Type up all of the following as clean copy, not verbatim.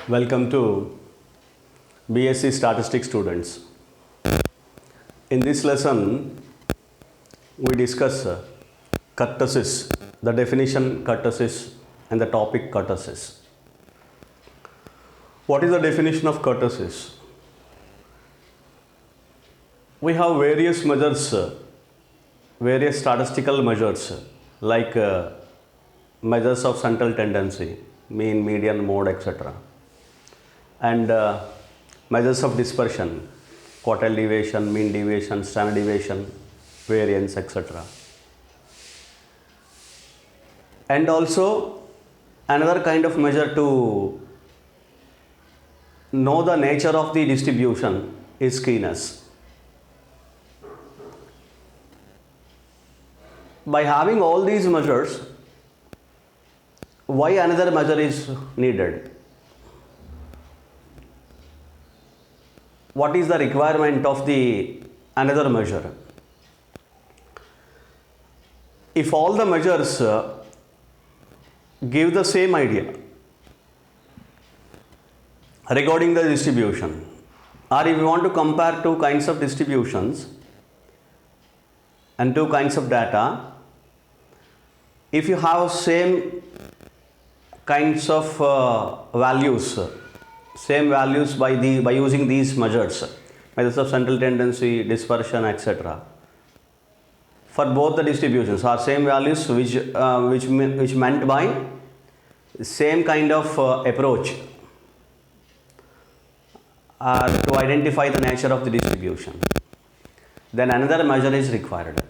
Welcome to BSc Statistics students. In this lesson, we discuss kurtosis, the definition kurtosis and the topic kurtosis. What is the definition of kurtosis? We have various measures, various statistical measures like measures of central tendency, mean, median, mode, etc. and measures of dispersion, quartile deviation, mean deviation, standard deviation, variance, etc. And also another kind of measure to know the nature of the distribution is keenness. By having all these measures, why another measure is needed? What is the requirement of the another measure? If all the measures give the same idea regarding the distribution, or if you want to compare two kinds of distributions and two kinds of data, if you have same kinds of values, same values by using these measures of central tendency, dispersion, etc. for both the distributions are same values which meant by same kind of approach to identify the nature of the distribution, then another measure is required.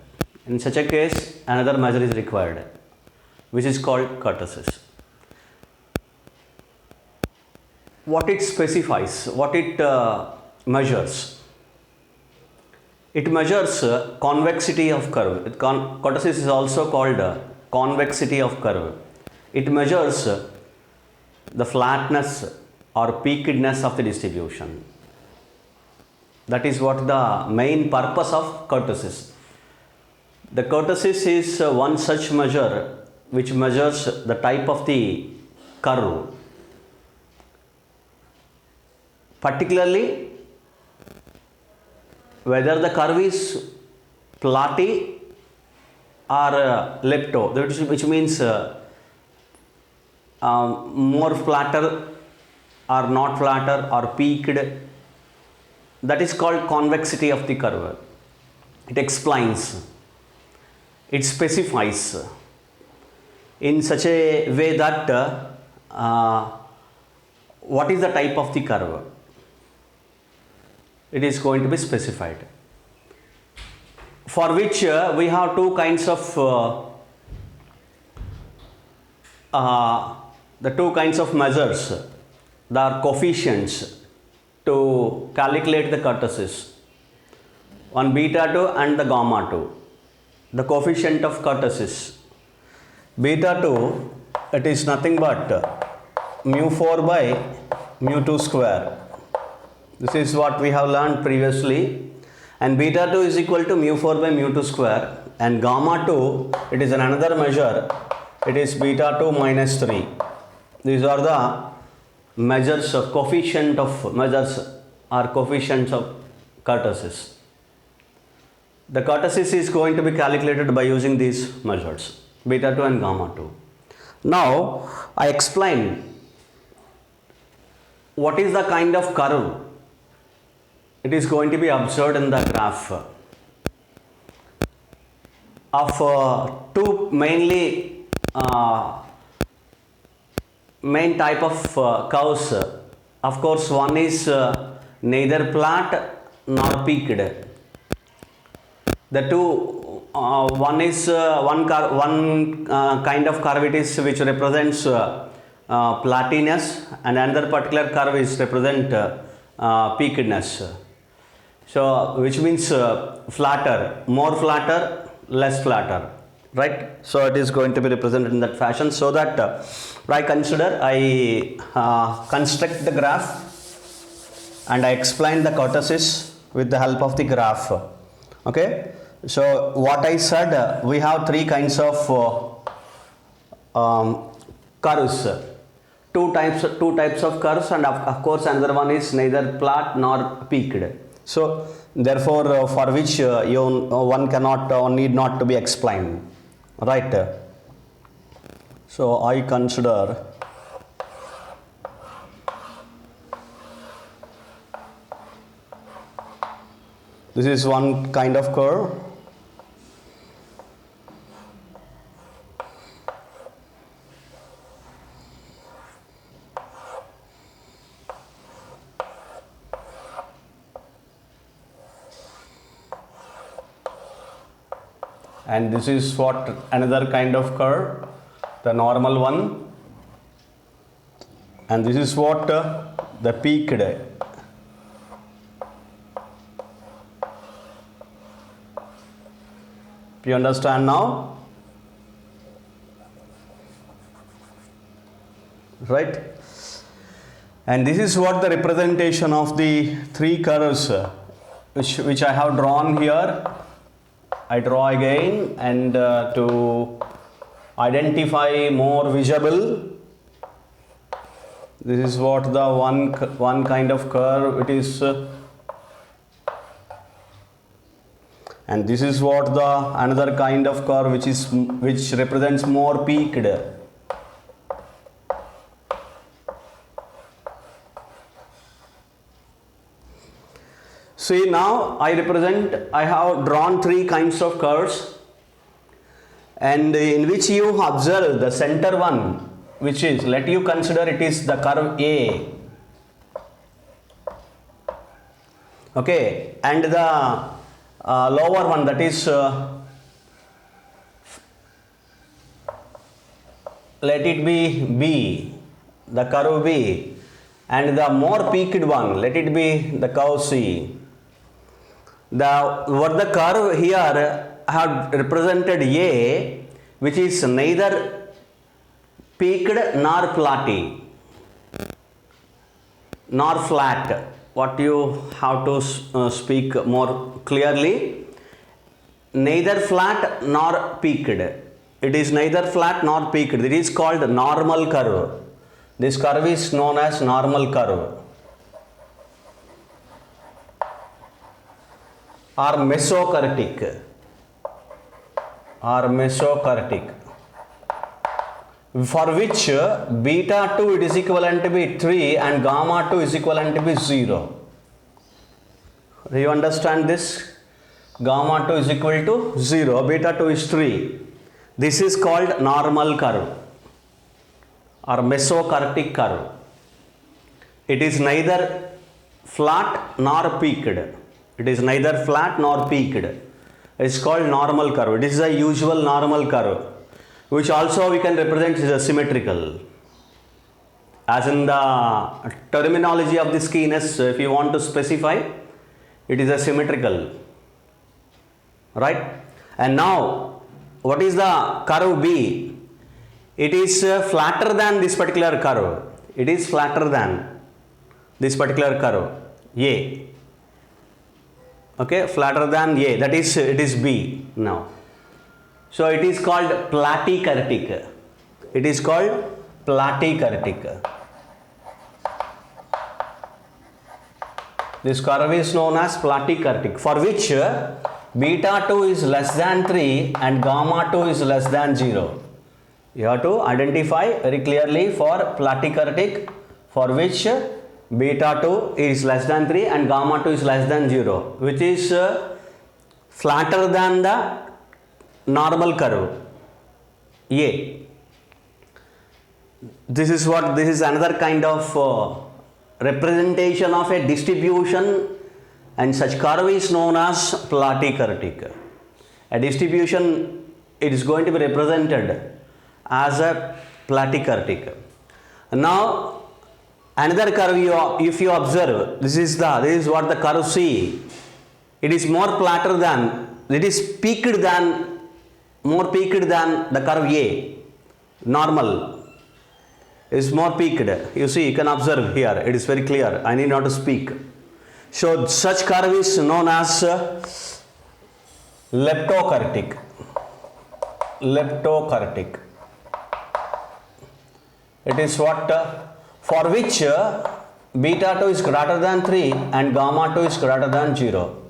In such a case, another measure is required, which is called kurtosis. What it specifies, what it measures? It measures convexity of curve. Kurtosis is also called convexity of curve. It measures the flatness or peakedness of the distribution. That is what the main purpose of kurtosis. The kurtosis is one such measure which measures the type of the curve, particularly whether the curve is platy or lepto, which means more flatter or not flatter or peaked. That is called convexity of the curve. It explains, it specifies in such a way that what is the type of the curve. It is going to be specified, for which we have two kinds of measures. There are coefficients to calculate the kurtosis, one beta 2 and the gamma 2. The coefficient of kurtosis, beta 2, it is nothing but mu 4 by mu 2 square. This is what we have learned previously, and beta 2 is equal to mu 4 by mu 2 square, and gamma 2, it is another measure, it is beta 2 minus 3. These are the measures of coefficient of measures or coefficients of kurtosis. The kurtosis is going to be calculated by using these measures, beta 2 and gamma 2. Now I explain what is the kind of curve it is going to be observed in the graph of two mainly main type of curves. Of course, one is neither flat nor peaked. The two, one is one kind of curve it is which represents platiness, and another particular curve is represent peakedness. So which means flatter, more flatter, less flatter, right? So it is going to be represented in that fashion, so that I construct the graph and I explain the kurtosis with the help of the graph. Okay, so what I said, we have three kinds of curves. two types of curves, and of course another one is neither flat nor peaked. So therefore for which one cannot need not to be explained, right? So I consider this is one kind of curve. And this is what another kind of curve, the normal one, and this is what the peaked. You understand now, right? And this is what the representation of the three curves which I have drawn here. I draw again, and to identify more visible, this is what the one kind of curve it is, and this is what the another kind of curve which represents more peaked. See, now I have drawn three kinds of curves, and in which you observe the center one, which is, let you consider it is the curve A, okay, and the lower one, that is let it be B, the curve B, and the more peaked one, let it be the curve C. What the curve here have represented A, which is neither peaked nor flatty nor flat. What you have to speak more clearly, neither flat nor peaked. It is neither flat nor peaked. It is called normal curve. This curve is known as normal curve or mesokurtic, for which beta 2 it is equivalent to be 3 and gamma 2 is equivalent to be 0. Do you understand this? Gamma 2 is equal to 0, beta 2 is 3. This is called normal curve or mesokurtic curve. It is neither flat nor peaked. It is neither flat nor peaked. It is called normal curve. This is a usual normal curve, which also we can represent as a symmetrical. As in the terminology of the skewness, if you want to specify, it is a symmetrical, right? And now, what is the curve B? It is flatter than this particular curve. It is flatter than this particular curve A. Okay, flatter than A, that is, it is B now. So it is called platykurtic. It is called platykurtic. This curve is known as platykurtic, for which beta 2 is less than 3 and gamma 2 is less than 0. You have to identify very clearly for platykurtic, for which beta 2 is less than 3 and gamma 2 is less than 0, which is flatter than the normal curve A. This is another kind of representation of a distribution, and such curve is known as platykurtic. A distribution, it is going to be represented as a platykurtic. Now another curve, if you observe, this is what the curve C. It is more flatter than, it is more peaked than the curve A. Normal is more peaked. You see, you can observe here. It is very clear. I need not to speak. So such curve is known as leptokurtic. It is what for which beta 2 is greater than 3 and gamma 2 is greater than 0.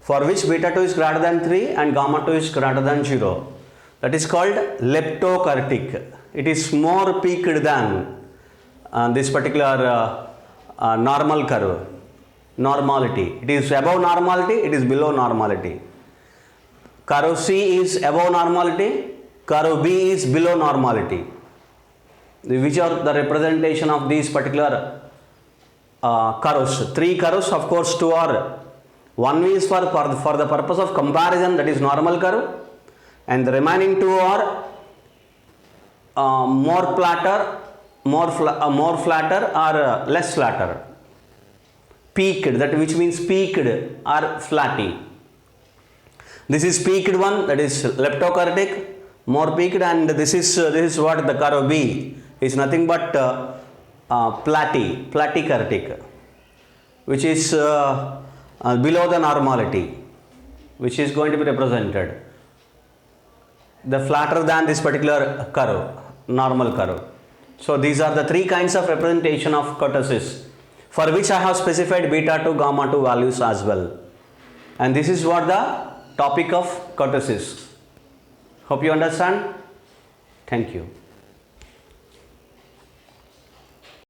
For which beta 2 is greater than 3 and gamma 2 is greater than 0. That is called leptokurtic. It is more peaked than this particular normal curve. Normality. It is above normality, it is below normality. Curve C is above normality, curve B is below normality. Which are the representation of these particular curves? 3 curves, of course, 2 are. One is for the purpose of comparison, that is normal curve, and the remaining 2 are more flatter, more flatter or less flatter. Peaked, that which means peaked or flatty. This is peaked one, that is leptokurtic, more peaked, and this is what the curve B is nothing but platykurtic, which is below the normality, which is going to be represented the flatter than this particular curve, normal curve. So these are the 3 kinds of representation of kurtosis, for which I have specified beta 2, gamma 2 values as well. And this is what the topic of kurtosis. Hope you understand. Thank you.